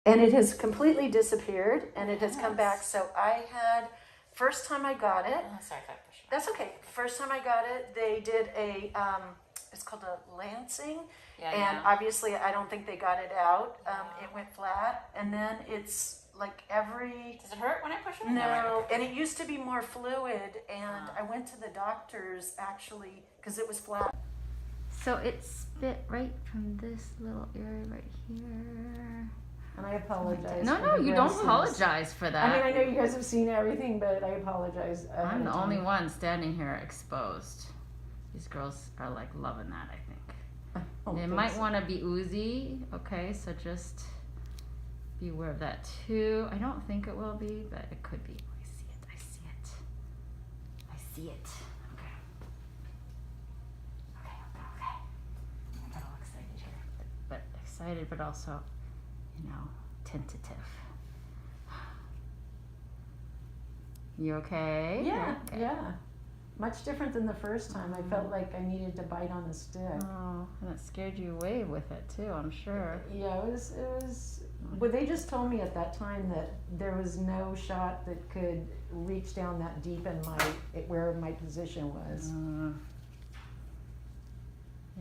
And it has completely disappeared, and it has come back. So I had, first time I got it. Oh, sorry if I pushed it. That's okay. First time I got it, they did a, it's called a lancing. Yeah, And obviously I don't think they got it out. It went flat. And then it's like every... Does it hurt when I push it? No, and it used to be more fluid. And I went to the doctors actually, because it was flat. So it spit right from this little area right here. And I apologize. No, you don't apologize for that. I mean, I know you guys have seen everything, but I apologize. I'm the only one standing here exposed. These girls are like loving that, I think. They might want to be oozy, okay, so just be aware of that too. I don't think it will be, but it could be. I see it, I see it. I see it. Okay. I got all excited here. But excited, but also, you know, tentative. You okay? Yeah, okay. yeah. Much different than the first time. I felt like I needed to bite on the stick. Oh, and it scared you away with it too, I'm sure. Yeah, it was, but they just told me at that time that there was no shot that could reach down that deep in where my position was.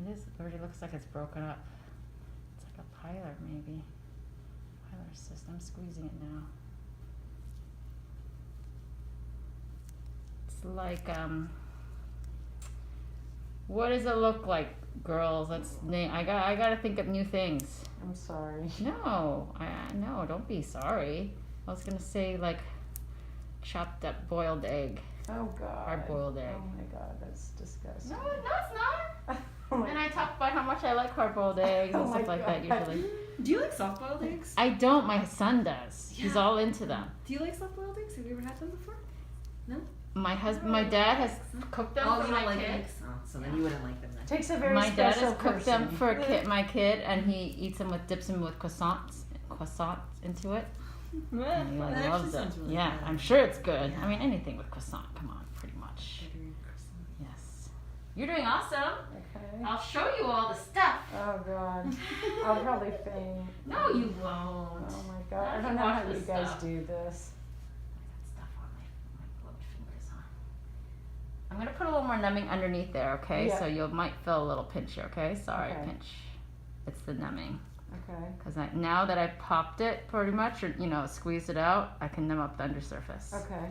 It already looks like it's broken up. It's like a pilar maybe. Pilar cyst. I'm squeezing it now. It's like, what does it look like, girls? I gotta think of new things. I'm sorry. No, no, don't be sorry. I was gonna say like chopped up boiled egg. Oh God. Hard boiled egg. Oh my God, that's disgusting. No, it's not. Oh my And I talk about how much I like hard-boiled eggs and Oh stuff my like that God. usually. Do you like soft-boiled eggs? I don't, my son does. He's Yeah. all into them. Do you like soft-boiled eggs? Have you ever had them before? No? My dad has cooked them Oh, for you don't my like kid. eggs? Oh, so then you wouldn't like them then. Takes a very My dad special has cooked them person. for my kid, and he eats them dips them with croissants into it. And he like That loves actually it. sounds really Yeah, good. I'm sure it's good. Yeah. I mean, anything with croissant, come on, pretty much. Sugary croissant. Yes. You're doing awesome. Okay. I'll show you all the stuff. Oh God. I'll probably faint. No, you won't. Oh my God. I I don't can know wash how this you guys stuff. do this. I got stuff on my gloved fingers on. I'm gonna put a little more numbing underneath there, okay? Yeah. So you might feel a little pinch here, okay? Sorry, Okay. pinch. It's the numbing. Okay. Because now that I popped it pretty much, or squeezed it out, I can numb up the undersurface. Okay.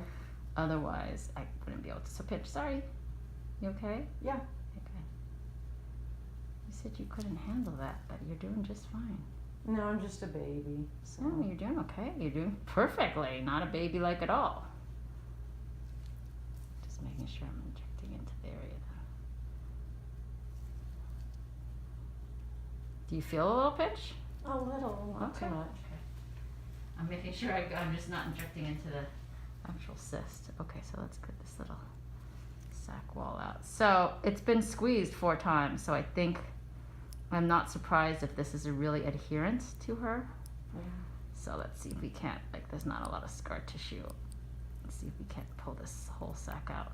Otherwise, I wouldn't be able to. So pinch. Sorry. You okay? Yeah. Okay. You said you couldn't handle that, but you're doing just fine. No, I'm just a baby. So. No, you're doing okay. You're doing perfectly. Not a baby-like at all. Just making sure I'm injecting into the area then. Do you feel a little pinch? A little, not Okay. too much. I'm making sure I'm just not injecting into the actual cyst. Okay, so let's get this little sac wall out. So it's been squeezed 4 times, so I think I'm not surprised if this is a really adherent to her. Yeah. So let's see if we can't, there's not a lot of scar tissue. Let's see if we can't pull this whole sac out.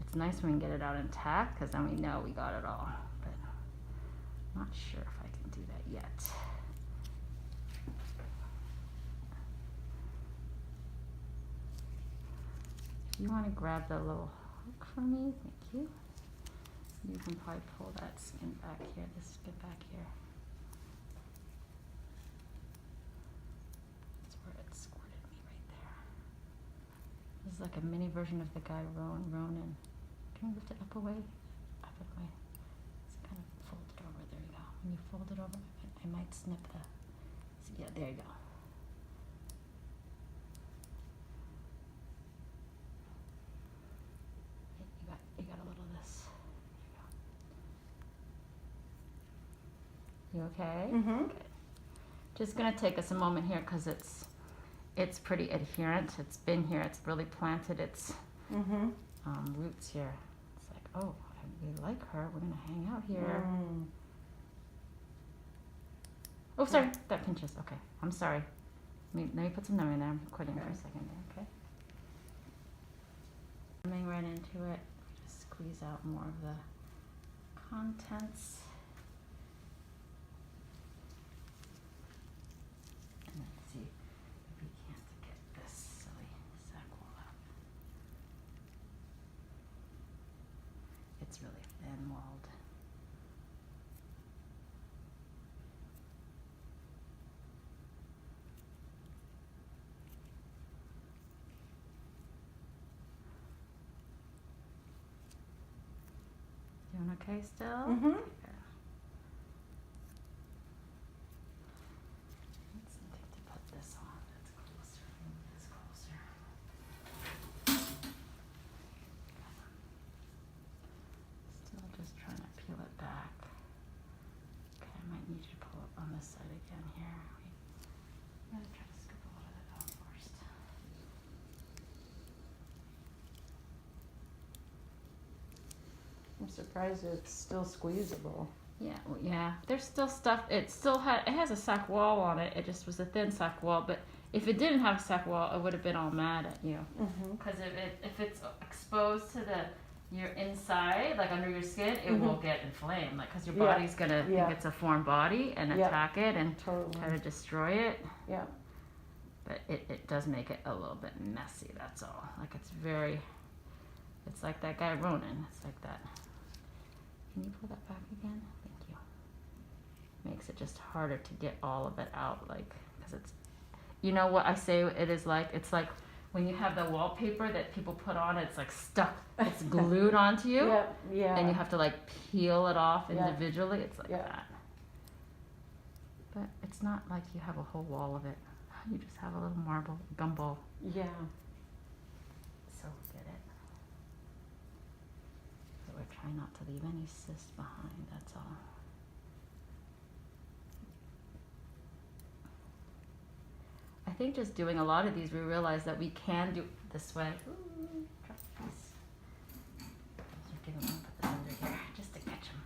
It's nice when we can get it out intact, because then we know we got it all. But I'm not sure if I can do that yet. If you want to grab the little hook for me, thank you. You can probably pull that skin back here, this skin back here. That's where it squirted me right there. This is like a mini version of the guy Ronan. Can you lift it up away? Up and away. It's kind of folded over. There you go. When you fold it over, I might snip the. So yeah, there you go. You got a little of this. There you go. You okay? Mm-hmm. Okay. Just gonna take us a moment here because it's pretty adherent. It's been here. It's really planted its Mm-hmm. roots here. It's like, oh, we like her. We're gonna hang out here. Mm. Oh, sorry, that pinches. Okay, I'm sorry. Let me put some numbing there. I'm quitting for a second there. Okay. Numbing right into it. Just squeeze out more of the contents. okay still? Mm-hmm. Okay, good. Need something to put this on that's closer. Move this closer. Still just trying to peel it back. Okay, I might need you to pull it on this side again here. I'm gonna try to scoop a lot of that out first. I'm surprised it's still squeezable. Yeah, well, yeah. There's still stuff. It has a sack wall on it. It just was a thin sack wall. But if it didn't have a sack wall, I would have been all mad at you. Mm-hmm. Because if it's exposed to your inside, like under your skin, it will get inflamed. Like, because your body's gonna think it's a foreign body and attack it and try to destroy it. Yeah. But it does make it a little bit messy. That's all. Like it's like that guy Ronan. It's like that. Can you pull that back again? Thank you. Makes it just harder to get all of it out, like, because it's, you know what I say it is like? It's like when you have the wallpaper that people put on, it's like stuck, it's glued onto you, and you have to like peel it off individually. It's like that. But it's not like you have a whole wall of it. You just have a little marble gumball. Yeah. So get it. But we're trying not to leave any cysts behind, that's all. I think just doing a lot of these, we realize that we can do this way. Ooh, drop these. I'll give them, put this under here just to catch them.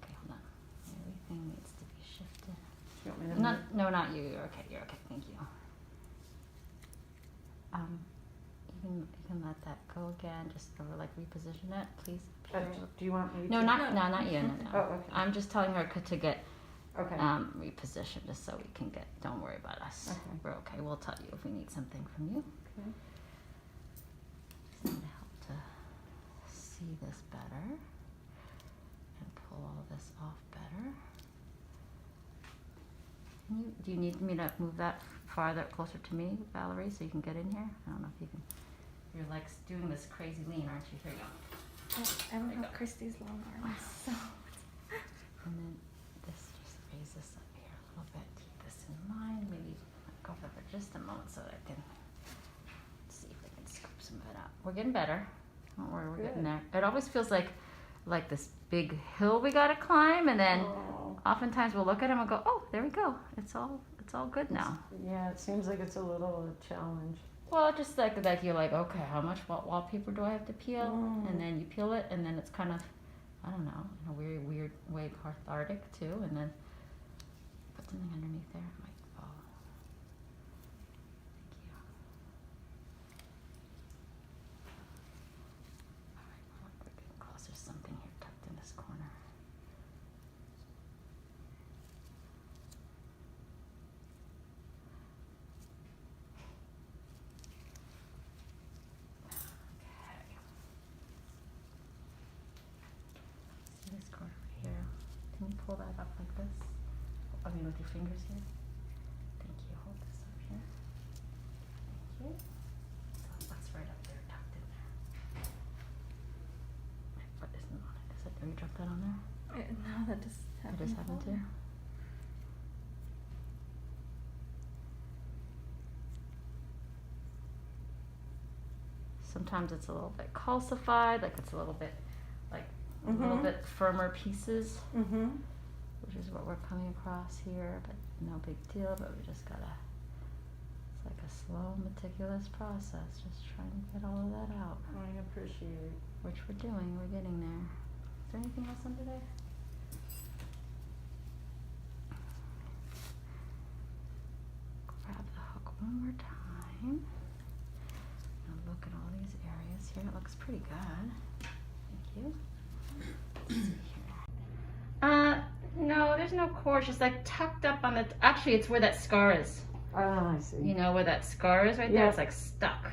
Okay, hold on. Everything needs to be shifted. You want me to No, not you. You're okay. You're okay. Thank you. You can let that go again. Just like reposition it, please. do you want me No, to? not you. No. Oh, okay. I'm just telling her to get Okay. repositioned, just so we can get. Don't worry about us. Okay. We're okay. We'll tell you if we need something from you. Okay. Just need to help to see this better and pull all of this off better. Do you need me to move that farther, closer to me, Valerie, so you can get in here? I don't know if you can. You're like doing this crazy lean, aren't you? Here you go. I don't have Christy's long arms, so. And then this, just raise this up here a little bit. Keep this in mind. Maybe go over for just a moment so that I can see if I can scoop some of it out. We're getting better. Don't worry, we're getting there. It always feels like this big hill we gotta climb, and then oftentimes we'll look at them and go, "Oh, there we go. It's all good now." Yeah, it seems like it's a little challenge. Well, just like you're like, okay, how much wallpaper do I have to peel? And then you peel it, and then it's kind of, I don't know, in a weird way cathartic too. And then put something underneath there. It might fall. Thank you. All right, we're getting close. There's something here tucked in this corner. This corner right here. Can you pull that up like this? I mean, with your fingers here. Thank you. Hold this up here. Thank you. So that's right up there, tucked in there. What isn't on it? Is it? Have you dropped that on there? No, that just happened. It just happened to. Sometimes it's a little bit calcified, like it's a little bit, like a little bit firmer pieces, which is what we're coming across here, but no big deal, but we just gotta, it's like a slow, meticulous process, just trying to get all of that out. I appreciate. Which we're doing, we're getting there. Is there anything else under there? Grab the hook one more time. And look at all these areas here. It looks pretty good. Thank you. Let's see here. No, there's no core. It's just like tucked up on the. Actually, it's where that scar is. Oh, I see. You know where that scar is right there? It's like stuck.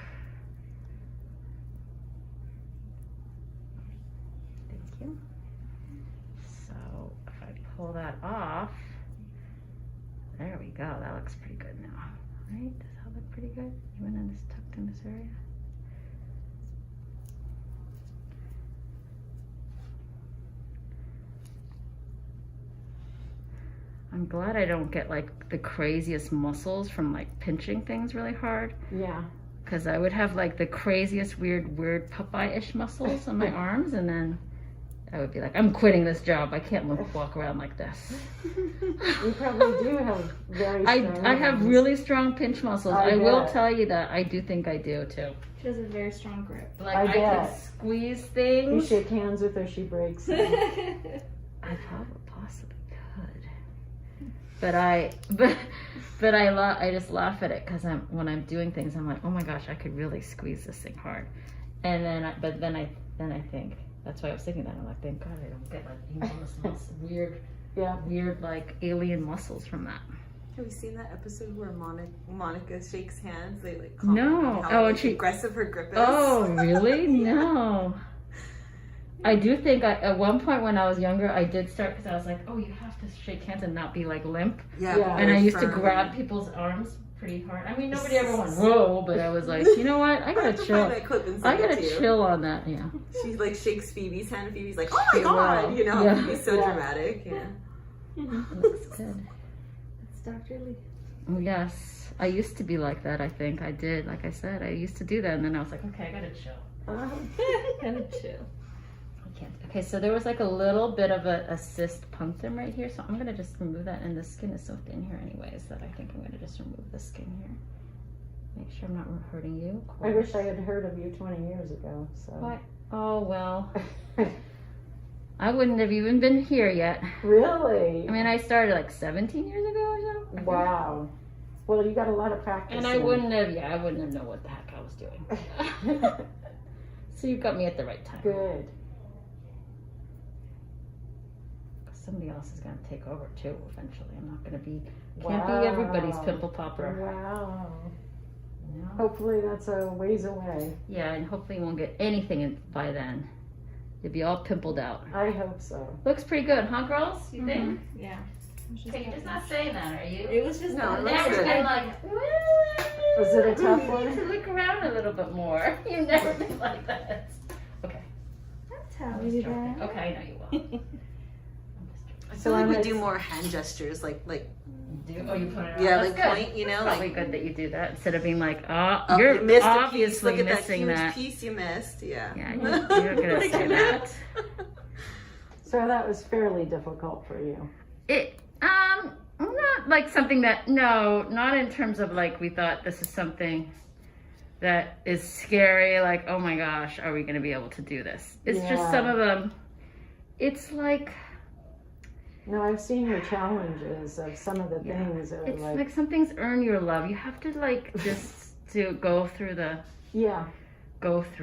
Thank you. So if I pull that off, there we go. That looks pretty good now. Right? Does that look pretty good? Even in this tucked in this area? I'm glad I don't get like the craziest muscles from like pinching things really hard. Yeah. Because I would have like the craziest weird Popeye-ish muscles on my arms, and then I would be like, I'm quitting this job. I can't walk around like this. You probably do have very strong I have arms. really strong pinch muscles. I will bet. tell you that. I do think I do too. She has a very strong grip. Like I I can bet. squeeze You things. shake hands with her, she breaks them. I probably possibly could. But I just laugh at it because when I'm doing things, I'm like, oh my gosh, I could really squeeze this thing hard. And then I think, that's why I was thinking that. I'm like, thank God I don't get like enormous weird like alien muscles from that. Have you seen that episode where Monica shakes hands? They like No. comment on how Oh, and she aggressive her grip is. Oh, really? No. I do think at one point when I was younger, I did start because I was like, oh, you have to shake hands and not be like limp. Yeah. Yeah. And I very used to firm. grab people's arms pretty hard. I mean, nobody ever went, whoa, but I was like, you know what? I I gotta have to chill. find that clip and I send it gotta to you. chill on that, yeah. She like shakes Phoebe's hand, and Phoebe's like, "Oh my She god!" will. You know, Yeah. Phoebe's so Yeah. dramatic. Yeah. Looks good. It's Dr. Lee. Oh, yes. I used to be like that, I think. I did. Like I said, I used to do that, and then I was like, okay, I gotta chill. Kind of chill. I can't. Okay, so there was like a little bit of a cyst punctum right here, so I'm gonna just remove that, and the skin is so thin here anyways that I think I'm gonna just remove the skin here. Make sure I'm not hurting you. Of I course. wish I had heard of you 20 years ago. So. What? Oh, well. I wouldn't have even been here yet. Really? I mean, I started like 17 years ago or so. I think. Wow. Well, you got a lot of practice. And I in. wouldn't have known what the heck I was doing. So you got me at the right time. Good. Somebody else is going to take over too eventually. I'm not going to be, can't be everybody's Wow. pimple popper. Wow. You know? Hopefully that's a ways away. Yeah, and hopefully you won't get anything in by then. You'll be all pimpled out. I hope so. Looks pretty good, huh, girls? You think? Mm-hmm. Yeah. Okay, you're just not saying that, are you? It was just No, it Now looks you're good. like, woo! Was it a tough You one? need to look around a little bit more. You've never been like that. Okay. That's how I'm we just do joking. that. Okay, I know you will. I'm just joking. I So feel like I'm we like- do more hand gestures, like Oh, you put it on. yeah, That's like good. point. You know, Probably like good that you do that instead of being like, oh, oh, you're you missed a piece. obviously Look at that missing huge that. piece you missed. Yeah. Yeah, you're gonna Like say that. that. So that was fairly difficult for you. It not like something that not in terms of like we thought this is something that is scary, like, oh my gosh, are we gonna be able to do this? It's just Yeah. some of them, it's like No, I've seen your challenges of some of the Yeah. things that are it's like, like some things earn your love. You have to like just to go through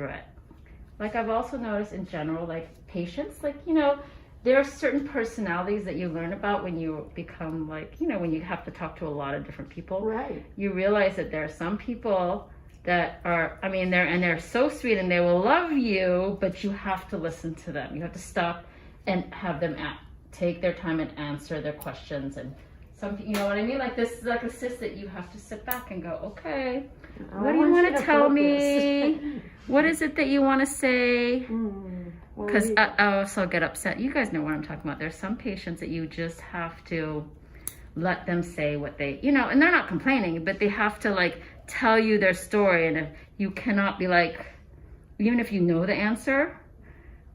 it. Like I've also noticed in general, like patients, like, you know, there are certain personalities that you learn about when you become like, you know, when you have to talk to a lot of different people. right. You realize that there are some people that are, I mean, they're so sweet and they will love you, but you have to listen to them. You have to stop and have them take their time and answer their questions. And some, you know what I mean? Like this is like a cyst that you have to sit back and go, okay, what do you want to tell me? What is it that you want to say? Because I also get upset. You guys know what I'm talking about. There's some patients that you just have to let them say what they, you know, and they're not complaining, but they have to like tell you their story. And if you cannot be like, even if you know the answer,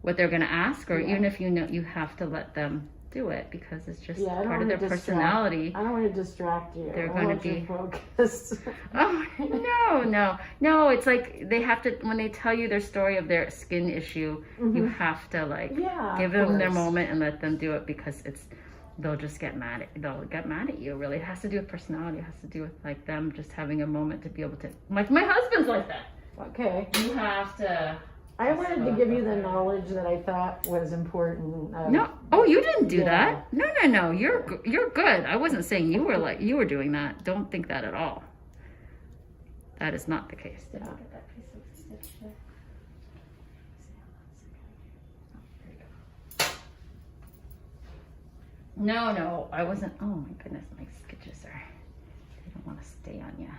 what they're going to ask, or even if you know, you have to let them do it because it's just part of their personality. I don't want to distract you. They're I gonna want you be- focused. Oh, no. It's like they have to, when they tell you their story of their skin issue, you have to like Yeah, give of them their course. moment and let them do it because they'll just get mad at you. Really, it has to do with personality. It has to do with like them just having a moment to be able to. Like my husband's like that. Okay. You have to. I wanted to give you the knowledge that I thought was important. No. Oh, you didn't do Yeah. that. No. You're good. I wasn't saying you were doing that. Don't think that at all. That is not the case. Did I get that piece of stitch there? No, I wasn't. Oh my goodness, my stitches they don't want to stay on you.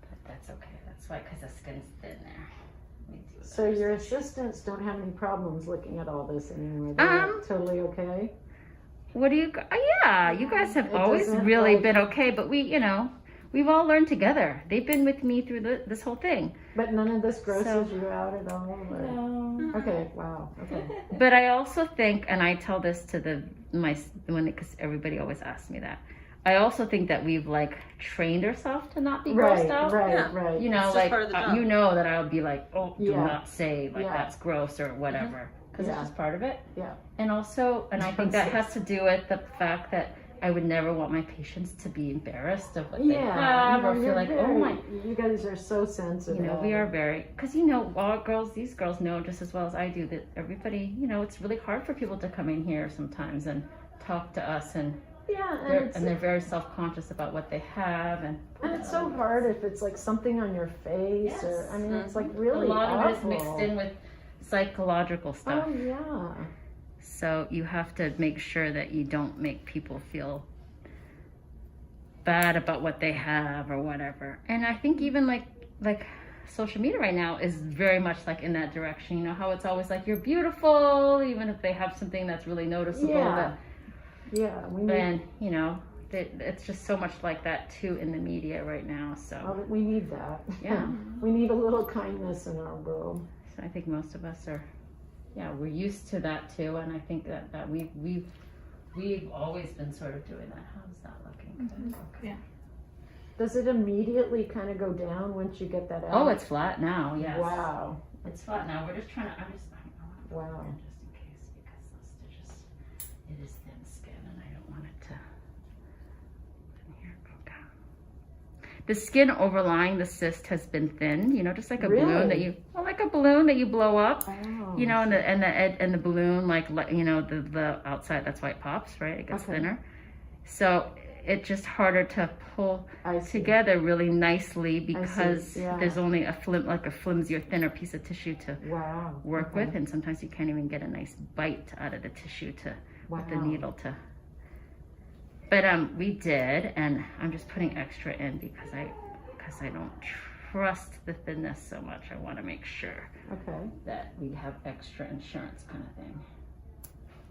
But that's okay. That's why, because the skin's thin there. Let me do it. So your assistants don't have any problems looking at all this anymore. They're totally okay. What do you? Yeah, you guys have It always doesn't, really like- been okay, but we've all learned together. They've been with me through this whole thing. But none of this grosses So- you out at all? Or? No. Okay, wow, okay. But I also think, and I tell this to because everybody always asks me that. I also think that we've like trained ourselves to not be grossed out. Right, Yeah. right. You know, It's just like part of the job. you know that I'll be like, oh, do Yeah. not say like Yeah. that's gross or whatever, because Yeah. it's just part of it. Yeah. And also, and I think that has to do with the fact that I would never want my patients to be embarrassed of what they have or feel you're like, oh very- my. You guys are so sensitive. You know, we are very, because these girls know just as well as I do that everybody, it's really hard for people to come in here sometimes and talk to us, and Yeah, they're very self-conscious about what they have, and it's so hard if it's like something on your face, or I mean, it's like really a lot of it is awful. mixed in with psychological stuff. Oh yeah. So you have to make sure that you don't make people feel bad about what they have or whatever. And I think even like social media right now is very much like in that direction. You know how it's always like you're beautiful, even if they have something that's really noticeable. Yeah. Yeah. We need. And it's just so much like that too in the media right now. So We need that. yeah. We need a little kindness in our world. So I think most of us are, we're used to that too, and I think that we've always been sort of doing that. How's that looking? Good. Okay. Yeah. Does it immediately kind of go down once you get that out? Oh, it's flat now. Yes. Wow. It's flat now. We're just trying to. I want to Wow. put it in just in case, because those stitches, it is thin skin, and I don't want it to. Here, go down. The skin overlying the cyst has been thin. Just like a balloon that Really? like a balloon that you blow up. Oh. And the balloon, the outside, that's why it pops, right? It gets Okay. thinner. So it's just harder to pull I see. together really nicely because yeah. there's only a flimsier, thinner piece of tissue to Wow. work Okay. with, and sometimes you can't even get a nice bite out of the tissue with the Wow. needle to. But we did, and I'm just putting extra in because I don't trust the thinness so much. I want to make sure Okay. that we have extra insurance kind of thing.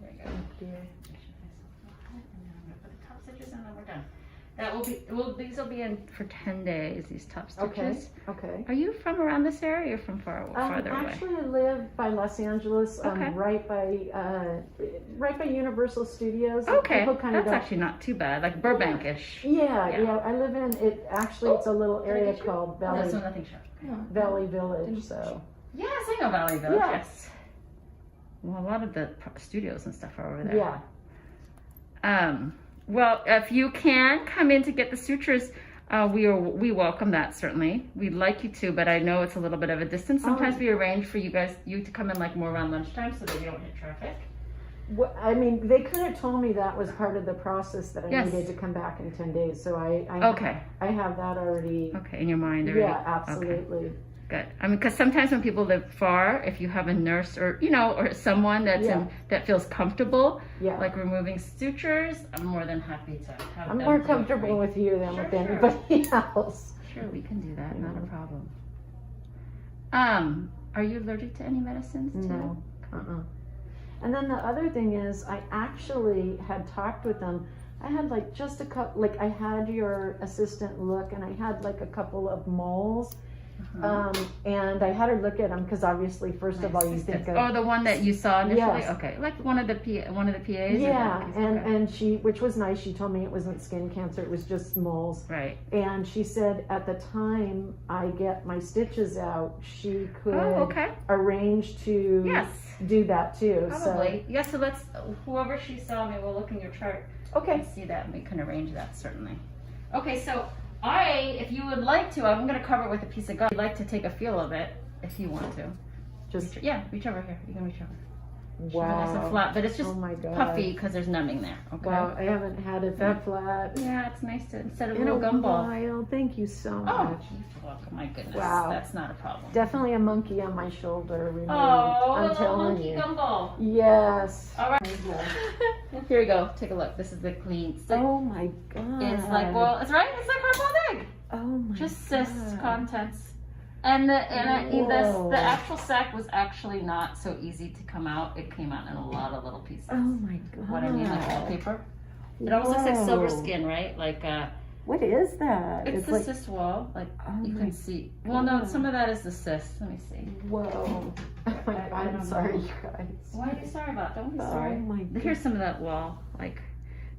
There you go. Thank you. And then I'm gonna put the top stitches, and then we're done. These will be in for 10 days. These top stitches. Okay. Are you from around this area or from farther away? Actually, I live by Los Angeles, Okay. right by Universal Studios. Okay, People kinda that's don't- actually not too bad. Like Burbank-ish. Yeah, Yeah. yeah. I live in it. Actually, it's a little Did I area get you? called Oh, that's Valley nothing sharp. Valley Village. So Yes, I know Valley Village. Yeah. Yes. Well, a lot of the studios and stuff are over there. yeah, Well, if you can come in to get the sutures, we welcome that certainly. We'd like you to, but I know it's a little bit of a distance. Sometimes we arrange for you to come in like more around lunchtime so that you don't hit traffic. I mean, they could have told me that was part of the process that I Yes. needed to come back in 10 days. So I Okay. I have that already. Okay, in your mind already. Yeah, absolutely. Good. I mean, because sometimes when people live far, if you have a nurse or or someone Yeah. that feels comfortable, Yeah. like removing sutures, I'm more than happy to have I'm them more do it comfortable for you. with you than Sure, with sure. anybody else. Sure, we can do that. Yeah. Not a problem. Are you allergic to any medicines too? No. And then the other thing is, I actually had talked with them. I had like just a couple, like I had your assistant look, and I had like a couple of moles. And I had her look at them because obviously, first of all, you think of the one that you saw initially. Yes. Okay, like one of the PAs. yeah, or okay. and she, which was nice. She told me it wasn't skin cancer; it was just moles. Right. And she said at the time I get my stitches out, she could Oh, okay. arrange to Yes. do that too. Probably. Yeah. So let's. Whoever she saw, maybe we'll look in your chart. So okay, And see that, and we can arrange that certainly. Okay, so if you would like to, I'm going to cover it with a piece of gum. If you'd like to take a feel of it, if you want to. just Reach over here. You can reach over. wow. Nice and flat, but it's just Oh my God. puffy because there's numbing there. Okay. Wow, I haven't had it that flat Yeah, it's nice to instead of a in a little gumball. while. Thank you so Oh, much. you're welcome. My goodness, Wow. that's not a problem. Definitely a monkey on my shoulder. Removed. Oh, I'm little telling monkey you. gumball. Yes. All right. Here we go. Take a look. This is the clean. Oh my God. It's like, well, it's right. It's like hard-boiled egg. Oh my Just cysts, God. contents. And the Whoa. actual sac was actually not so easy to come out. It came out in a lot of little pieces. Oh my god. What I mean, like wallpaper. It almost looks like silver Whoa. skin, right? Like What is that? it's the like, cyst wall. Like oh you my can see. Well, no, God. some of that is the cyst. Let me see. Whoa. Oh my god, I I'm don't sorry, know. you guys. Why are you sorry about? Don't be Oh sorry. my Here's some of that wall. Like,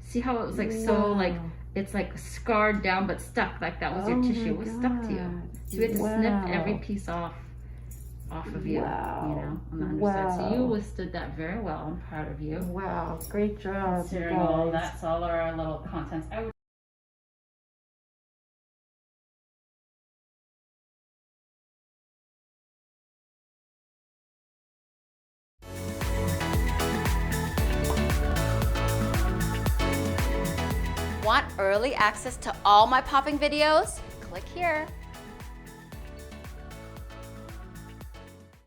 see how it was like so like it's like scarred down but stuck. Like that was your tissue. It was stuck to you. So we had to snip every piece off of you. Wow. You know, on the underside. So Wow. you withstood that very well. I'm proud of you. Wow, great job, you Considering all guys. that's all our little contents. I would Want early access to all my popping videos? Click here.